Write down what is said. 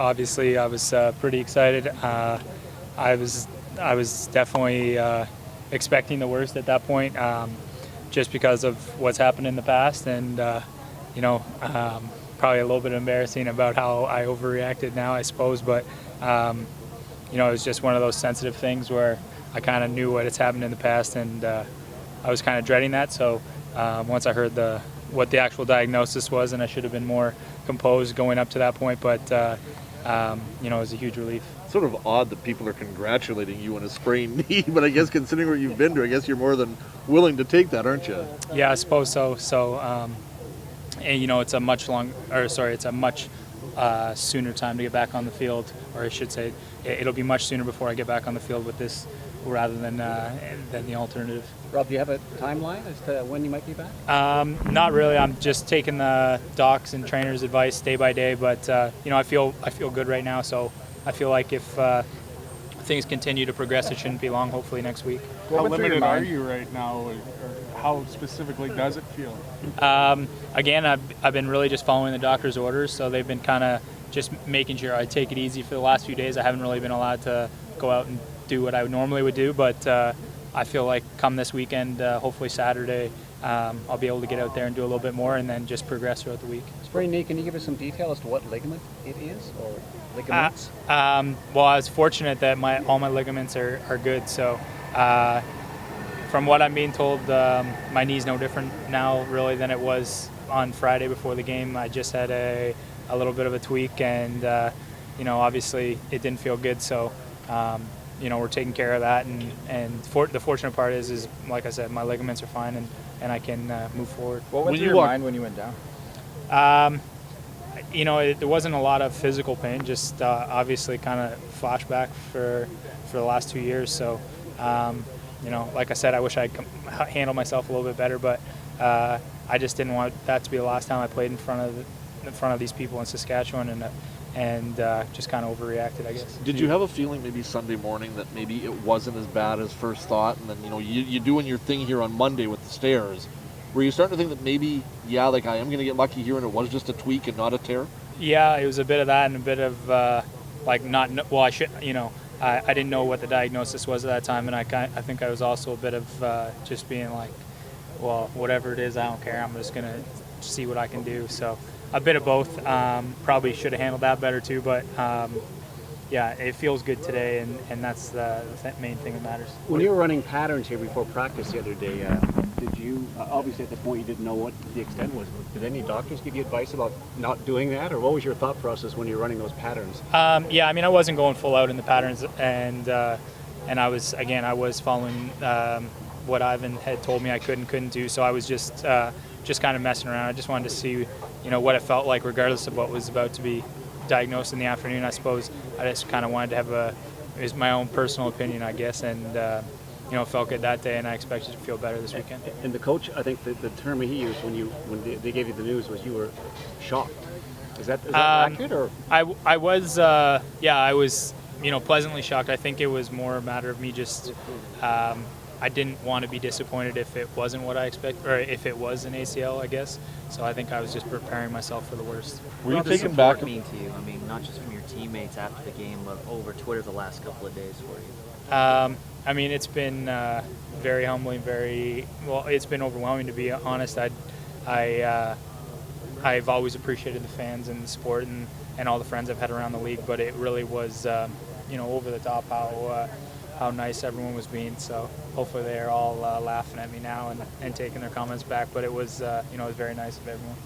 Obviously, I was pretty excited. I was definitely expecting the worst at that point, just because of what's happened in the past, and probably a little bit embarrassing about how I overreacted now, I suppose. But it was just one of those sensitive things where I kind of knew what has happened in the past, and I was kind of dreading that. So once I heard what the actual diagnosis was, and I should have been more composed going up to that point, but it was a huge relief. It's sort of odd that people are congratulating you on a sprained knee, but I guess considering what you've been through, I guess you're more than willing to take that, aren't you? Yeah, I suppose so. So, and it's a much sooner time to get back on the field, or I should say, it'll be much sooner before I get back on the field with this, rather than the alternative. Rob, do you have a timeline as to when you might be back? Not really. I'm just taking the docs and trainers' advice day by day. But I feel good right now. So I feel like if things continue to progress, it shouldn't be long. Hopefully next week. How limited are you right now, or how specifically does it feel? Again, I've been really just following the doctor's orders. So they've been kind of just making sure I take it easy for the last few days. I haven't really been allowed to go out and do what I normally would do, but I feel like come this weekend, hopefully Saturday, I'll be able to get out there and do a little bit more, and then just progress throughout the week. Sprained knee, can you give us some detail as to what ligament it is, or ligaments? Well, I was fortunate that all my ligaments are good. So from what I'm being told, my knee's no different now really than it was on Friday before the game. I just had a little bit of a tweak, and obviously it didn't feel good. So we're taking care of that, and the fortunate part is like I said, my ligaments are fine, and I can move forward. What went through your mind when you went down? There wasn't a lot of physical pain, just obviously kind of flashback for the last 2 years. So, like I said, I wish I could handle myself a little bit better, but I just didn't want that to be the last time I played in front of these people in Saskatchewan, and just kind of overreacted, I guess. Did you have a feeling maybe Sunday morning that maybe it wasn't as bad as first thought, and then you doing your thing here on Monday with the stairs? Were you starting to think that maybe, I am going to get lucky here and it was just a tweak and not a tear? Yeah, it was a bit of that and a bit of I didn't know what the diagnosis was at that time, and I think I was also a bit of just being like, well, whatever it is, I don't care. I'm just going to see what I can do. So a bit of both. Probably should have handled that better too, but it feels good today, and that's the main thing that matters. When you were running patterns here before practice the other day, did you, obviously at the point you didn't know what the extent was, did any doctors give you advice about not doing that, or what was your thought process when you were running those patterns? I wasn't going full out in the patterns, and I was following what Ivan had told me I couldn't do, so I was just kind of messing around. I just wanted to see, what it felt like, regardless of what was about to be diagnosed in the afternoon. I suppose I just kind of wanted to have it was my own personal opinion, I guess, and it felt good that day, and I expected to feel better this weekend. And the coach, I think the term he used when they gave you the news was you were shocked. Is that accurate, or? I was pleasantly shocked. I think it was more a matter of me just. I didn't want to be disappointed if it wasn't what I expected, or if it was an ACL, I guess. So I think I was just preparing myself for the worst. Were you taken back? What mean to you? I mean, not just from your teammates after the game, but over Twitter the last couple of days for you. It's been very humbling, it's been overwhelming, to be honest. I've always appreciated the fans and the support and all the friends I've had around the league, but it really was, over the top how nice everyone was being. So hopefully they're all laughing at me now and taking their comments back. But it was, it was very nice of everyone.